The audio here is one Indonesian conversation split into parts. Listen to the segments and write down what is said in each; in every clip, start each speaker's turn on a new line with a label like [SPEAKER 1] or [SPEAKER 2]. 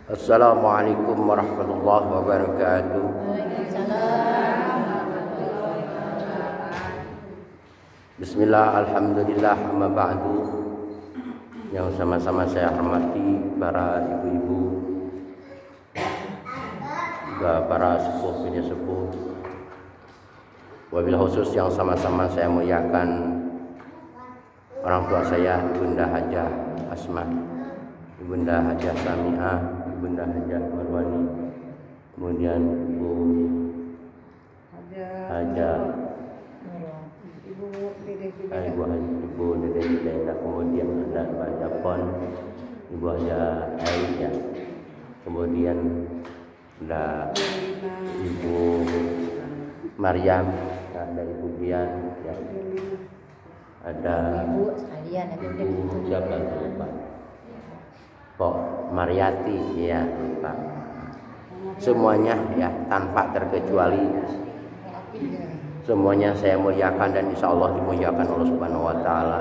[SPEAKER 1] Assalamualaikum warahmatullahi wabarakatuh. Bismillah, alhamdulillah, amma ba'du. Yang sama-sama saya hormati para ibu-ibu, juga para sepuh punya sepuh. Wabil khusus yang sama-sama saya muliakan orang tua saya, Ibunda Hajah Asma, Ibunda Hajah Sami'ah, Ibunda Hajah Marwani, kemudian Ibu Hajah, Ibu Dede Judaida, kemudian ada Pak Japon, Ibu Hajah Aisyah, kemudian ada Ibu Maryam, ada Ibu Bian, ya. Ada Ibu siapa lupa, Pok Mariati, ya Pak. Semuanya ya tanpa terkecuali, semuanya saya muliakan dan insya Allah dimuliakan Allah Subhanahu Wa Taala.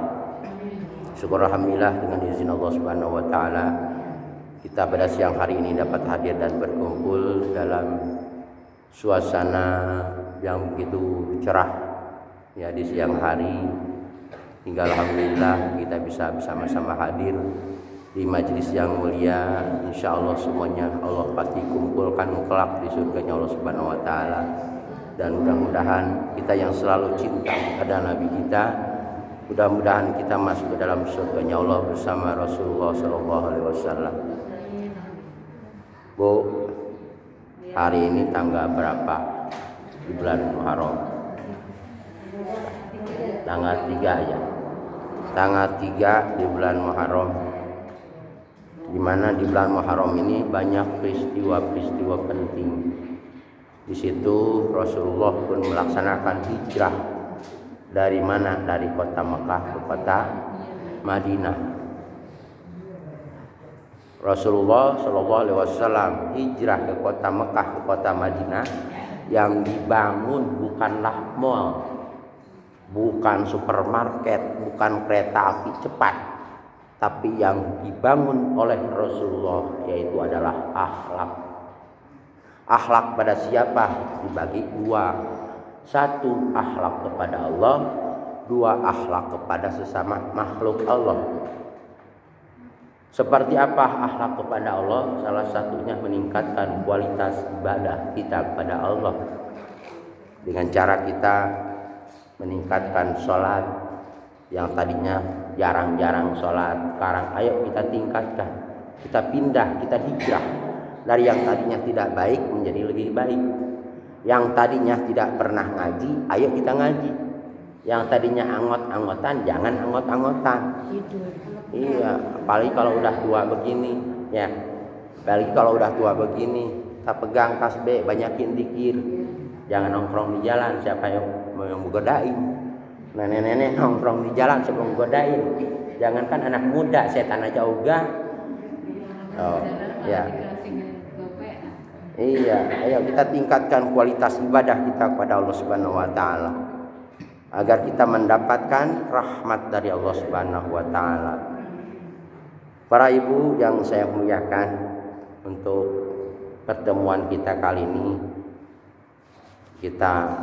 [SPEAKER 1] Syukur alhamdulillah dengan izin Allah Subhanahu Wa Taala kita pada siang hari ini dapat hadir dan berkumpul dalam suasana yang begitu cerah ya di siang hari. Hingga alhamdulillah kita bisa bersama-sama hadir di majelis yang mulia. Insya Allah semuanya Allah pasti kumpulkan kelak di surganya Allah Subhanahu Wa Taala. Dan mudah-mudahan kita yang selalu cinta kepada Nabi kita, mudah-mudahan kita masuk ke dalam surganya Allah bersama Rasulullah Sallallahu Alaihi Wasallam. Bu, hari ini tanggal berapa di bulan Muharram? Tanggal 3 ya. Tanggal 3 di bulan Muharram. Di mana di bulan Muharram ini banyak peristiwa-peristiwa penting. Di situ Rasulullah pun melaksanakan hijrah dari mana? Dari kota Mekah ke kota Madinah. Rasulullah Shallallahu Alaihi Wasallam hijrah ke kota Mekah ke kota Madinah yang dibangun bukanlah mall, bukan supermarket, bukan kereta api cepat, tapi yang dibangun oleh Rasulullah yaitu adalah akhlak. Akhlak pada siapa? Dibagi dua. Satu, akhlak kepada Allah. Dua, akhlak kepada sesama makhluk Allah. Seperti apa akhlak kepada Allah? Salah satunya meningkatkan kualitas ibadah kita kepada Allah dengan cara kita meningkatkan sholat yang tadinya jarang-jarang sholat. Sekarang ayo kita tingkatkan, kita pindah, kita hijrah dari yang tadinya tidak baik menjadi lebih baik. Yang tadinya tidak pernah ngaji, ayo kita ngaji. Yang tadinya anggot-anggotan, jangan anggot-anggotan. Iya, apalagi kalau udah tua begini, ya. Apalagi kalau udah tua begini, kita pegang tasbih, banyakin zikir. Jangan nongkrong di jalan, siapa yang mau godain? Nenek-nenek nongkrong di jalan sebelum godain. Jangankan anak muda, setan aja ogah. Oh, ya. Iya, ayo kita tingkatkan kualitas ibadah kita kepada Allah Subhanahu Wa Taala agar kita mendapatkan rahmat dari Allah Subhanahu Wa Taala. Para ibu yang saya muliakan, untuk pertemuan kita kali ini kita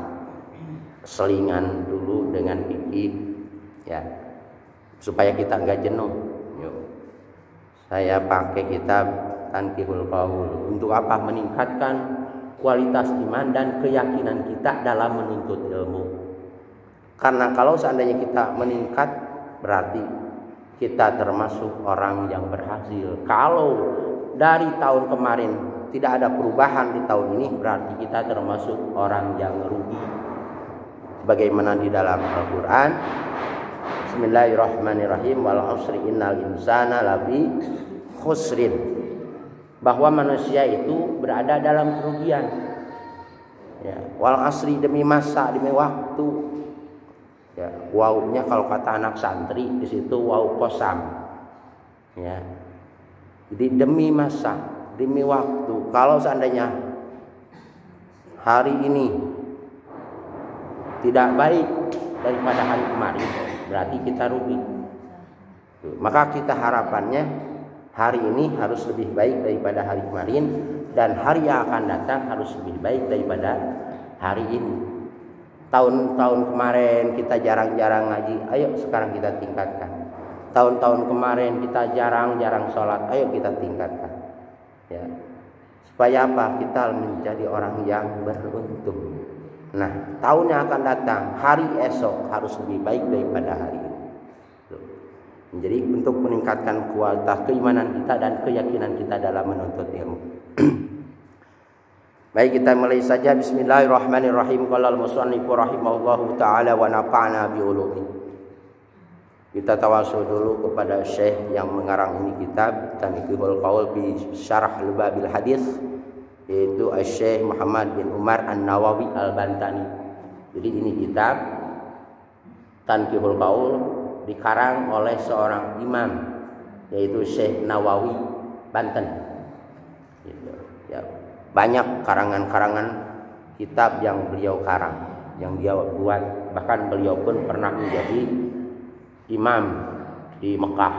[SPEAKER 1] selingan dulu dengan fikih, ya, supaya kita enggak jenuh. Yuk, saya pakai kitab Tanqihul Qaul. Untuk apa? Meningkatkan kualitas iman dan keyakinan kita dalam menuntut ilmu. Karena kalau seandainya kita meningkat, berarti kita termasuk orang yang berhasil. Kalau dari tahun kemarin tidak ada perubahan di tahun ini, berarti kita termasuk orang yang rugi. Sebagaimana di dalam Al-Quran, Bismillahirrahmanirrahim, wal 'asri innal insana lafi khusrin, bahwa manusia itu berada dalam kerugian. Ya, wal asri, demi masa, demi waktu. Ya, wawunya kalau kata anak santri di situ waw kosam. Ya. Jadi demi masa, demi waktu. Kalau seandainya hari ini tidak baik daripada hari kemarin, berarti kita rugi. Maka kita harapannya Hari ini harus lebih baik daripada hari kemarin, dan hari yang akan datang harus lebih baik daripada hari ini. Tahun-tahun kemarin kita jarang-jarang ngaji, ayo sekarang kita tingkatkan. Tahun-tahun kemarin kita jarang-jarang sholat, ayo kita tingkatkan. Ya. Supaya apa? Kita menjadi orang yang beruntung. Nah, tahun yang akan datang, hari esok harus lebih baik daripada hari ini. Jadi untuk meningkatkan kualitas keimanan kita dan keyakinan kita dalam menuntut ilmu. Baik, kita mulai saja. Bismillahirrahmanirrahim. Qala al-musannifu rahimahullahu taala wa nafa'na bi ulumi. Kita tawasul dulu kepada Syekh yang mengarang ini kitab Tanqihul Qaul bi Syarah Lubabil Hadis, yaitu Syekh Muhammad bin Umar An-Nawawi Al-Bantani. Jadi ini kitab Tanqihul Qaul dikarang oleh seorang imam, yaitu Syekh Nawawi Banten. Gitu. Ya, banyak karangan-karangan kitab yang beliau karang, yang dia buat. Bahkan beliau pun pernah menjadi imam di Mekah.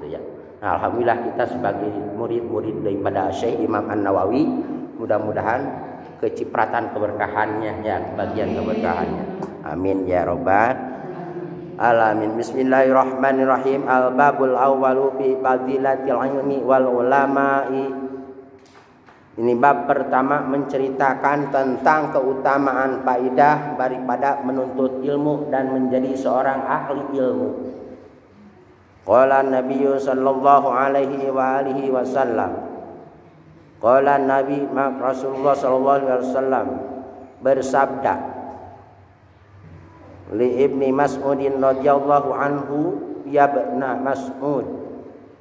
[SPEAKER 1] Gitu ya. Nah, alhamdulillah kita sebagai murid-murid daripada Syekh Imam An-Nawawi, mudah-mudahan kecipratan keberkahannya, ya, bagian keberkahannya. Amin ya robbal alamin. Bismillahirrahmanirrahim. Al-babul awwalu fi fadilatil ilmi wal ulama'i. Ini bab pertama menceritakan tentang keutamaan faidah daripada menuntut ilmu dan menjadi seorang ahli ilmu. Qala Nabi sallallahu alaihi wa alihi wasallam. Qala Nabi Rasulullah sallallahu alaihi wasallam bersabda, li Ibni Mas'udin radhiyallahu anhu, ya ibna Mas'ud,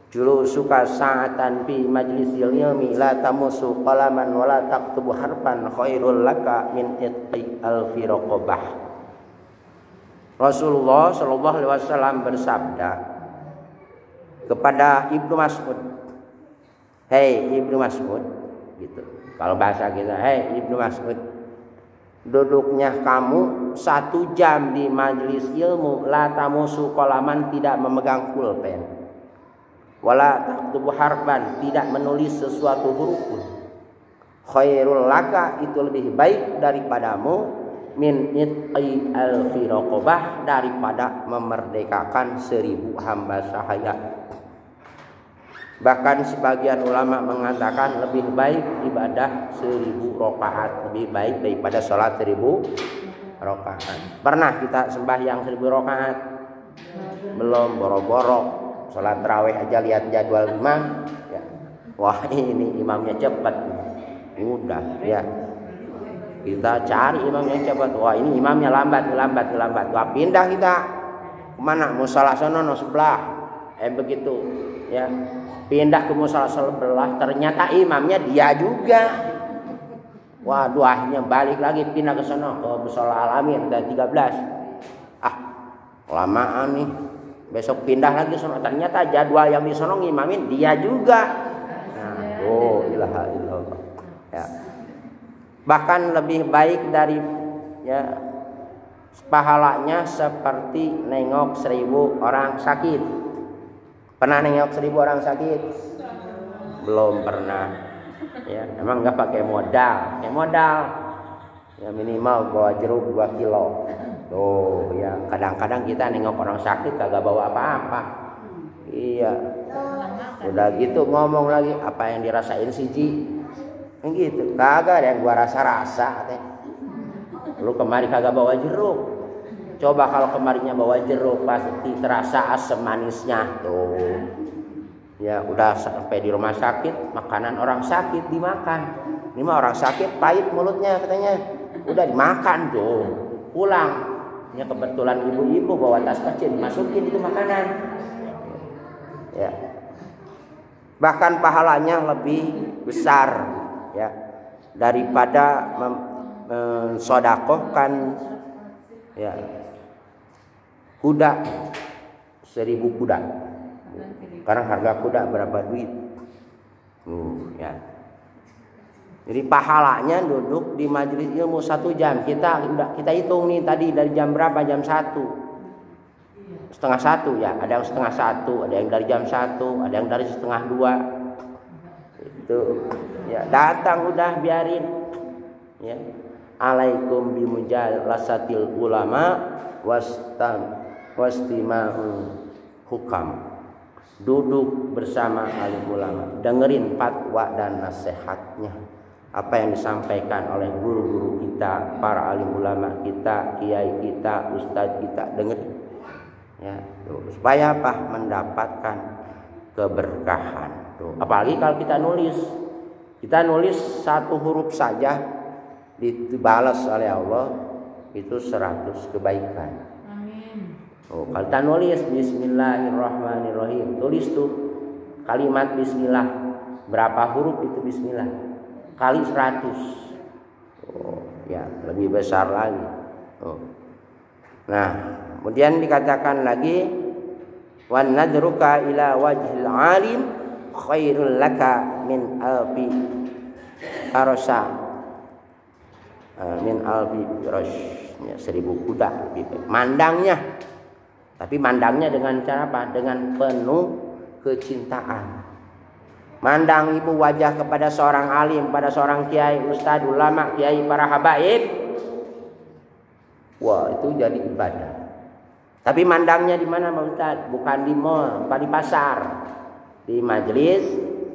[SPEAKER 1] julusuka sa'atan fi majlisil ilmi la tamusu qalaman wa la taktubu harfan khairul laka min itqi alfi raqabah. Rasulullah sallallahu alaihi wasallam bersabda kepada Ibnu Mas'ud, hei Ibnu Mas'ud, gitu. Kalau bahasa kita, hei Ibnu Mas'ud, duduknya kamu 1 jam di majelis ilmu, la tamusu qalaman, tidak memegang pulpen, wala taktubu harban, tidak menulis sesuatu huruf pun, khairul laka, itu lebih baik daripadamu, min itqi alfi raqabah, daripada memerdekakan 1000 hamba sahaya. Bahkan sebagian ulama mengatakan lebih baik ibadah 1000 rakaat, lebih baik daripada sholat 1000 rakaat. Pernah kita sembahyang 1000 rakaat? Belum, boro-boro. Sholat tarawih aja lihat jadwal imam, ya. Wah, ini imamnya cepat, udah ya. Kita cari imam yang cepat. Wah, ini imamnya lambat. Wah, pindah kita kemana? Musola sono sebelah. Begitu ya. Pindah ke musola sebelah, ternyata imamnya dia juga. Waduh, akhirnya balik lagi pindah ke sono, ke musola Al-Amin dan 13. Kelamaan nih. Besok pindah lagi sono, ternyata jadwal yang di sono ngimamin dia juga. Nah, ilaha illallah. Ya. Bahkan lebih baik dari, ya, pahalanya seperti nengok 1000 orang sakit. Pernah nengok 1000 orang sakit? Belum pernah. Ya, emang nggak pakai modal. Ya minimal bawa jeruk 2 kilo. Tuh, ya kadang-kadang kita nengok orang sakit kagak bawa apa-apa. Iya. Udah gitu ngomong lagi, apa yang dirasain si Ji? Gitu. Kagak ada yang gua rasa-rasa katanya. Lu kemari kagak bawa jeruk. Coba kalau kemarinnya bawa jeruk, pasti terasa asam manisnya tuh. Ya udah sampai di rumah sakit, makanan orang sakit dimakan. Ini mah orang sakit pahit mulutnya katanya. Udah dimakan tuh. Pulang. Ya kebetulan ibu-ibu bawa tas kecil, dimasukin itu makanan. Ya. Bahkan pahalanya lebih besar, ya, daripada mensodakohkan, ya, kuda 1000 kuda. Sekarang harga kuda berapa duit? Ya. Jadi pahalanya duduk di majelis ilmu 1 jam. Kita hitung nih tadi dari jam berapa? Jam 1. setengah 1 ya, ada yang setengah 1, ada yang dari jam 1, ada yang dari setengah 2. Itu ya, datang udah biarin ya. Alaikum bimujalasatil ulama wastima'ul hukam. Duduk bersama alim ulama, dengerin fatwa dan nasihatnya, apa yang disampaikan oleh guru-guru kita, para alim ulama kita, kiai kita, ustadz kita, dengerin ya, tuh, supaya apa? Mendapatkan keberkahan. Tuh, apalagi kalau kita nulis 1 huruf saja dibalas oleh Allah itu 100 kebaikan. Oh, kalau kita nulis Bismillahirrahmanirrahim, tulis tuh kalimat Bismillah, berapa huruf itu Bismillah, kali 100. Oh, ya lebih besar lagi. Oh. Nah, kemudian dikatakan lagi, wan nadruka ila wajhil alim khairul laka min alfi arsa min alfi rasnya 1000 kuda lebih baik. Tapi mandangnya dengan cara apa? Dengan penuh kecintaan. Mandang ibu wajah kepada seorang alim, pada seorang kiai, ustadz, ulama, kiai, para habaib. Wah, itu jadi ibadah. Tapi mandangnya di mana, Pak Ustadz? Bukan di mall, bukan di pasar. Di majelis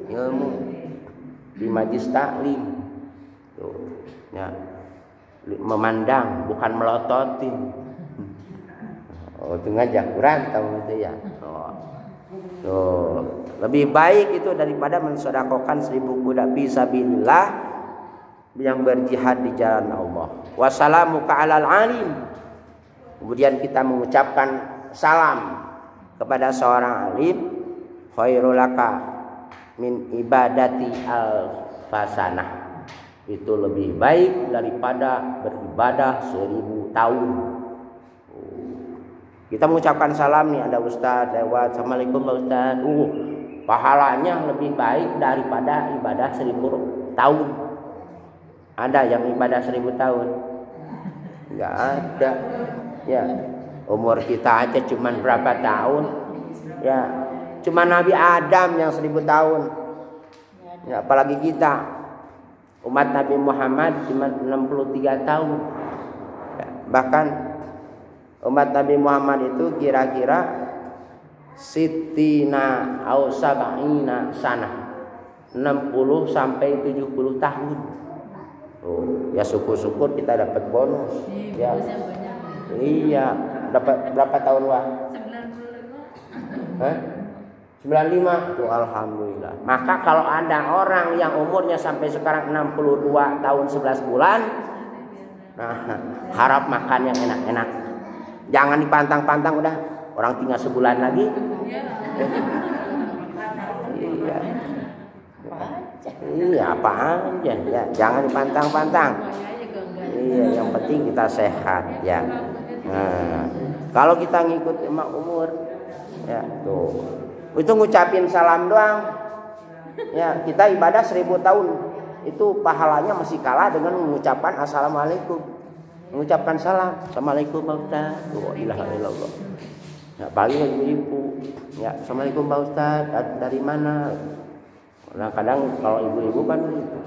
[SPEAKER 1] ilmu, di majelis taklim. Tuh, ya. Memandang, bukan melototin. Oh, itu ngajak berantem itu ya. Oh, lebih baik itu daripada mensedekahkan 1000 kuda fisabilillah yang berjihad di jalan Allah. Wassalamuka alal alim. Kemudian kita mengucapkan salam kepada seorang alim, khairul laka min ibadati al-fasanah. Itu lebih baik daripada beribadah 1000 tahun. Kita mengucapkan salam nih, ada ustadz lewat, assalamualaikum Pak Ustadz. Pahalanya lebih baik daripada ibadah 1000 tahun. Ada yang ibadah 1000 tahun? Enggak ada. Ya, umur kita aja cuman berapa tahun? Ya, cuma Nabi Adam yang 1000 tahun. Ya, apalagi kita. Umat Nabi Muhammad cuma 63 tahun. Ya, bahkan umat Nabi Muhammad itu kira-kira sitina au sab'ina sana, 60 sampai 70 tahun. Oh, ya syukur-syukur kita dapat bonus. Ya. Iya, dapat berapa tahun, Wah? 95. Tuh, alhamdulillah. Maka kalau ada orang yang umurnya sampai sekarang 62 tahun 11 bulan, nah, harap makan yang enak-enak. Jangan dipantang-pantang, udah orang tinggal sebulan lagi. Iya. Iya, apa aja ya, jangan dipantang-pantang. Iya, yang penting kita sehat ya. Nah, kalau kita ngikut emak umur ya tuh. Itu ngucapin salam doang. Ya, kita ibadah 1000 tahun. Itu pahalanya masih kalah dengan mengucapkan assalamualaikum. Mengucapkan salam, assalamualaikum Pak Ustaz. La ilaha illallah. Ya, paling ibu-ibu. Ya, assalamualaikum Pak Ustaz. Dari mana? Kadang kalau ibu-ibu kan gitu.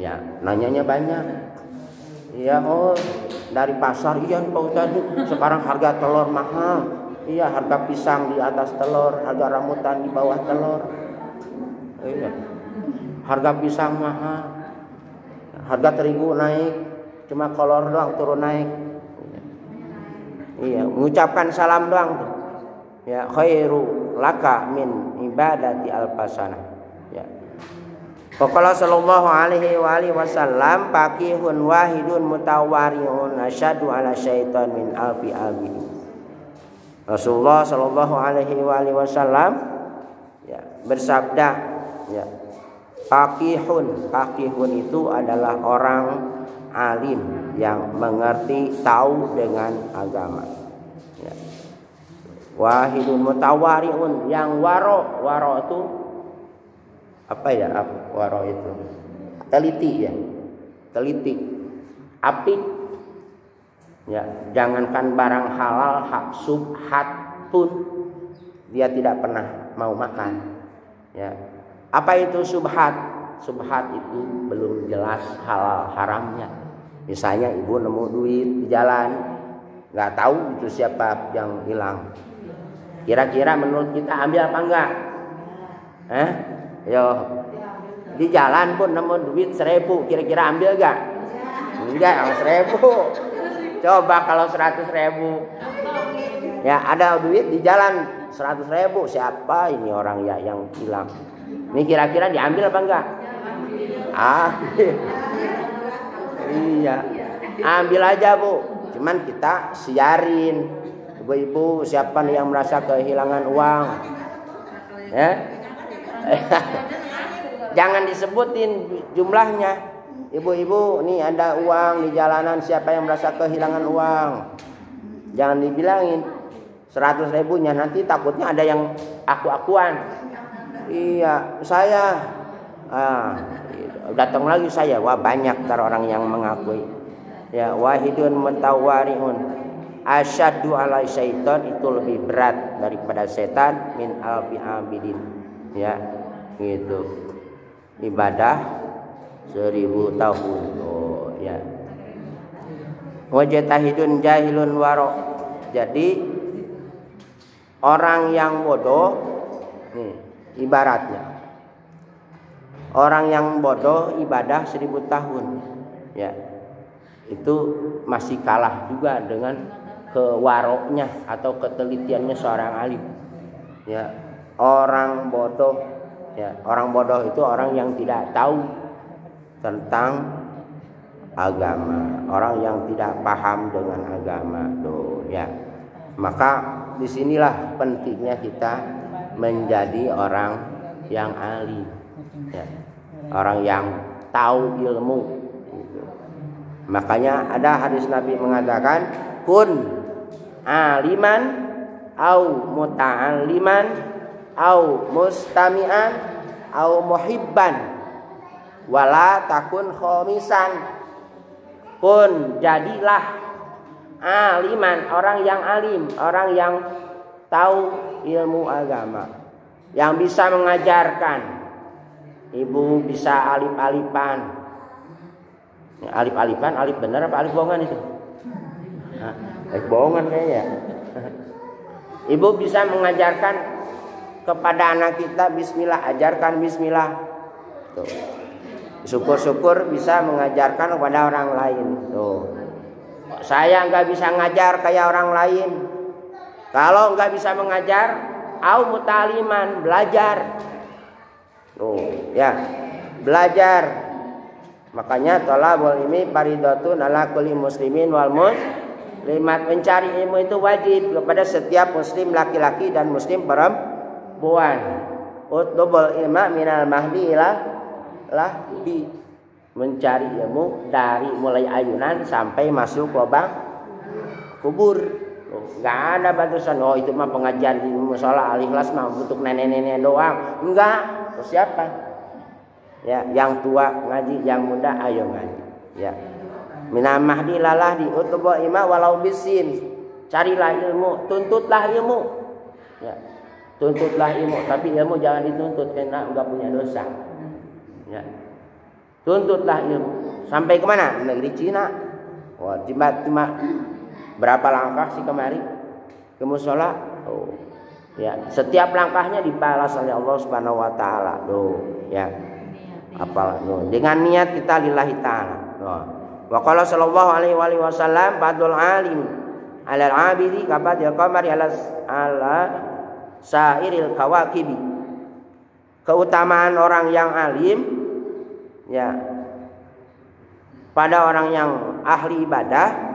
[SPEAKER 1] Ya, nanyanya banyak. Iya, oh dari pasar. Iya Pak Ustaz, sekarang harga telur mahal. Iya, harga pisang di atas telur, harga rambutan di bawah telur. Iya. Harga pisang mahal. Harga terigu naik. Cuma kolor doang turun naik. Iya, mengucapkan salam doang tuh. Ya, khairu laka min ibadati al-fasanah. Ya. Qala sallallahu alaihi wasallam faqihun wahidun mutawari'un asyadu ala syaitan min alfi albi. Rasulullah sallallahu alaihi wasallam ya, bersabda ya. Faqihun itu adalah orang alim yang mengerti, tahu dengan agama. Ya. Wahidun mutawari'un, yang waro itu apa ya? Waro itu teliti ya, teliti, apik. Ya, jangankan barang halal, hak subhat pun dia tidak pernah mau makan. Ya. Apa itu subhat? Subhat itu belum jelas halal haramnya. Misalnya ibu nemu duit di jalan, nggak tahu itu siapa yang hilang. Kira-kira menurut kita ambil apa enggak? Yo, di jalan pun nemu duit 1.000, kira-kira ambil enggak? Enggak, 1.000. Coba kalau 100.000. Ya, ada duit di jalan 100.000, siapa ini orang ya yang hilang? Ini kira-kira diambil apa enggak? Iya, ambil aja Bu. Cuman kita siarin, ibu-ibu siapa nih yang merasa kehilangan uang? Ya, jangan disebutin jumlahnya. Ibu-ibu, nih ada uang di jalanan, siapa yang merasa kehilangan uang? Jangan dibilangin 100.000-nya, nanti takutnya ada yang aku-akuan. Iya, saya. Datang lagi saya, wah banyak ntar orang yang mengakui. Ya, wahidun mutawariun asyaddu ala syaitan, itu lebih berat daripada setan min alfi abidin. Ya, gitu. Ibadah 1000 tahun. Oh, ya. Wajatahidun jahilun waro. Jadi orang yang bodoh nih ibaratnya orang yang bodoh ibadah 1000 tahun. Ya. Itu masih kalah juga dengan kewaroknya atau ketelitiannya seorang alim. Ya, orang bodoh, ya, orang bodoh itu orang yang tidak tahu tentang agama, orang yang tidak paham dengan agama tuh, ya. Maka disinilah pentingnya kita menjadi orang yang alim, ya, orang yang tahu ilmu. Gitu. Makanya ada hadis Nabi mengatakan, kun aliman au muta'alliman au mustami'an au muhibban wala takun khomisan. Kun, jadilah aliman, orang yang alim, orang yang tahu ilmu agama, yang bisa mengajarkan. Ibu bisa alif-alifan. Alif-alifan, alif benar apa alif bohongan itu? Alif bohongan kayaknya. Ibu bisa mengajarkan kepada anak kita bismillah, ajarkan bismillah. Tuh. Syukur-syukur bisa mengajarkan kepada orang lain. Tuh. Saya nggak bisa ngajar kayak orang lain. Kalau nggak bisa mengajar, au mutaliman, belajar. Tuh, ya, belajar. Makanya thalabul ilmi fardhatun ala kulli muslimin wal muslimat. Mencari ilmu itu wajib kepada setiap muslim laki-laki dan muslim perempuan. Utlubul ilma minal mahdi ila lahdi. Mencari ilmu dari mulai ayunan sampai masuk lubang kubur. Enggak ada batasan. Oh, itu mah pengajian di mushola Al-Ikhlas mah untuk nenek-nenek doang. Enggak. Terus siapa? Ya, yang tua ngaji, yang muda ayo ngaji. Ya. Minal mahdi lalah di utlubul ilma walau bisin. Carilah ilmu, tuntutlah ilmu. Ya. Tuntutlah ilmu, tapi ilmu jangan dituntut karena enggak punya dosa. Ya. Tuntutlah ilmu. Sampai kemana? Negeri Cina. Wah, tiba-tiba berapa langkah sih kemari ke mushola? Oh, ya, setiap langkahnya dibalas oleh Allah Subhanahu wa taala. Tuh, ya. Apalah tuh. Dengan niat kita lillahi taala. Tuh. Wa qala sallallahu alaihi wasallam fadlul alim 'alal 'abidi kabadil qamari 'ala sairil kawakibi. Keutamaan orang yang alim, ya, pada orang yang ahli ibadah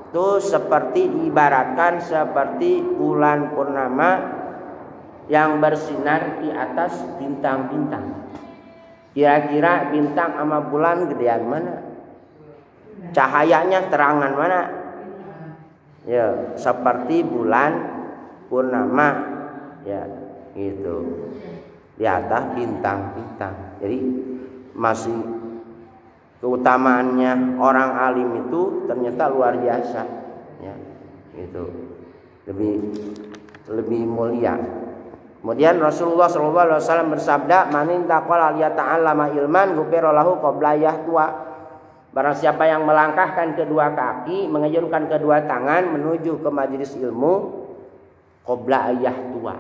[SPEAKER 1] itu seperti diibaratkan seperti bulan purnama yang bersinar di atas bintang-bintang. Kira-kira bintang sama bulan gedean mana? Cahayanya terangan mana? Ya, seperti bulan purnama, ya, gitu. Di atas bintang-bintang. Jadi masih keutamaannya orang alim itu ternyata luar biasa, ya, gitu. Lebih lebih mulia. Kemudian Rasulullah SAW bersabda, "Man intaqala liyata'allama ilman ghufira lahu qabla yahtua." Barang siapa yang melangkahkan kedua kaki, mengejutkan kedua tangan menuju ke majelis ilmu, qabla yahtua.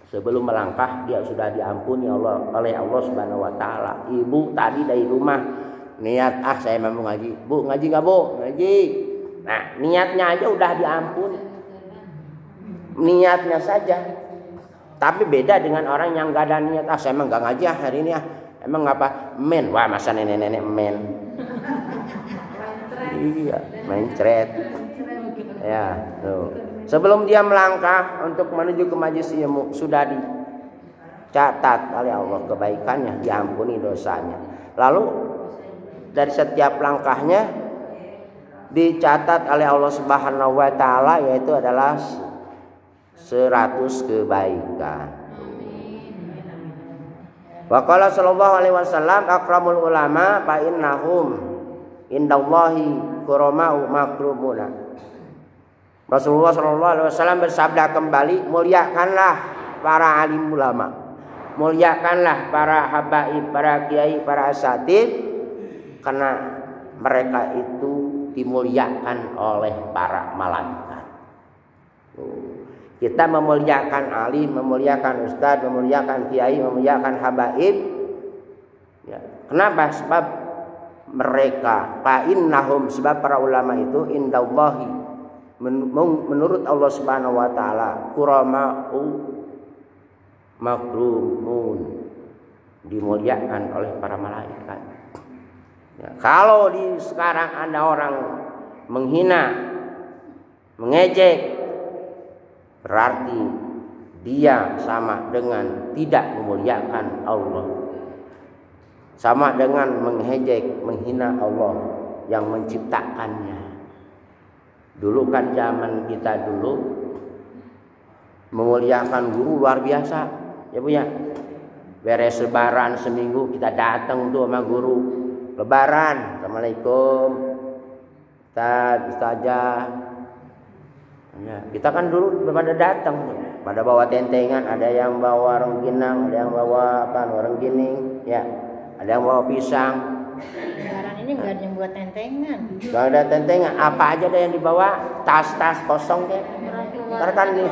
[SPEAKER 1] Sebelum melangkah dia sudah diampuni oleh Allah Subhanahu wa taala. Ibu tadi dari rumah niat, saya mau ngaji. Bu, ngaji enggak, Bu? Ngaji. Nah, niatnya aja udah diampuni. Niatnya saja. Tapi beda dengan orang yang gak ada niat. Saya emang gak ngaji hari ini. Emang apa? Men. Wah, masa nenek-nenek men. Iya, main cret. Ya, tuh. Sebelum dia melangkah untuk menuju ke majelis ilmu, sudah dicatat oleh Allah kebaikannya, diampuni dosanya. Lalu dari setiap langkahnya dicatat oleh Allah Subhanahu wa taala, yaitu adalah 100 kebaikan. Wa qala sallallahu alaihi wasallam, akramul ulama fa innahum indallahi kuramau makrumuna. Rasulullah sallallahu alaihi wasallam bersabda kembali, muliakanlah para alim ulama, muliakanlah para habaib, para kiai, para asatid, karena mereka itu dimuliakan oleh para malaikat. Kita memuliakan alim, memuliakan ustaz, memuliakan kiai, memuliakan habaib. Ya. Kenapa? Sebab mereka, fa'innahum, sebab para ulama itu indallahi, menurut Allah Subhanahu wa taala, kurama'u makrumun, dimuliakan oleh para malaikat. Ya. Kalau sekarang ada orang menghina, mengejek, berarti dia sama dengan tidak memuliakan Allah, sama dengan mengejek, menghina Allah yang menciptakannya. Dulu kan zaman kita dulu memuliakan guru luar biasa, ya Bu ya. Beres lebaran seminggu kita datang tuh sama guru. Lebaran, assalamualaikum, ustazah. Ya, kita kan dulu pada datang, pada bawa tentengan, ada yang bawa rengginang, ada yang bawa renggining, ya, ada yang bawa pisang.
[SPEAKER 2] Lebaran ini nggak ada yang buat tentengan.
[SPEAKER 1] Nggak ada tentengan, apa aja ada yang dibawa, tas-tas kosong deh. Ntar kan nih,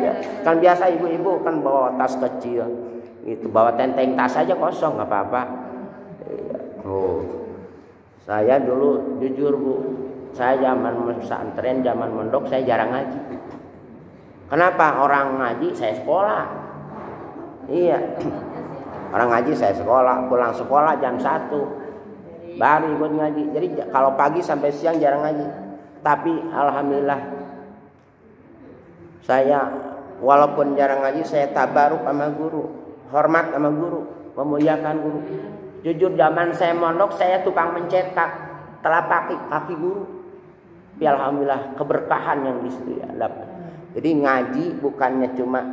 [SPEAKER 1] ya, kan biasa ibu-ibu kan bawa tas kecil, itu bawa tenteng tas aja kosong, nggak apa-apa. Oh, saya dulu jujur Bu. Saya zaman pesantren, zaman mondok saya jarang ngaji. Kenapa? Orang ngaji saya sekolah. Iya. Orang ngaji saya sekolah, pulang sekolah jam 1 baru ikut ngaji. Jadi kalau pagi sampai siang jarang ngaji. Tapi alhamdulillah saya walaupun jarang ngaji, saya tabaruk sama guru, hormat sama guru, memuliakan guru. Jujur zaman saya mondok saya tukang mencetak telapak kaki guru. Ya, alhamdulillah keberkahan yang di situ ya dapat. Jadi ngaji bukannya cuma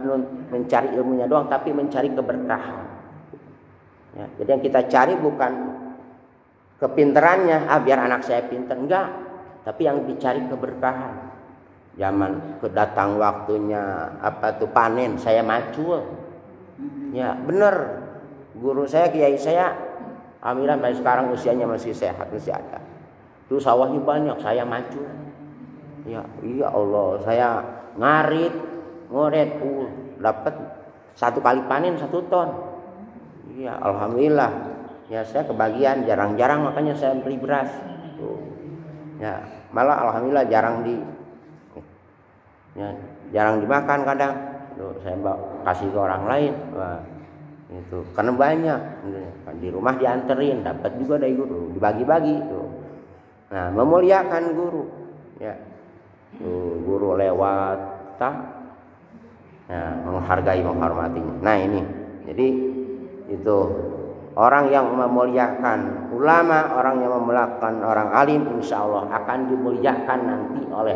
[SPEAKER 1] mencari ilmunya doang, tapi mencari keberkahan. Ya, jadi yang kita cari bukan kepinterannya, biar anak saya pinter, enggak. Tapi yang dicari keberkahan. Zaman kedatang waktunya panen, saya macul. Ya bener, guru saya, kiai saya, alhamdulillah sampai sekarang usianya masih sehat, masih ada. Itu sawahnya banyak, saya maju. Ya, iya Allah, saya ngarit, ngoret, dapat 1 kali panen 1 ton. Iya, alhamdulillah. Ya, saya kebagian, jarang-jarang makanya saya beli beras. Tuh. Ya, malah alhamdulillah jarang dimakan kadang. Tuh, saya kasih ke orang lain. Wah, itu karena banyak. Di rumah dianterin, dapat juga dari guru, dibagi-bagi tuh. Nah, memuliakan guru, ya, guru lewat, ya, menghargai, menghormatinya. Nah ini, jadi itu orang yang memuliakan ulama, orang yang memuliakan orang alim, insya Allah akan dimuliakan nanti oleh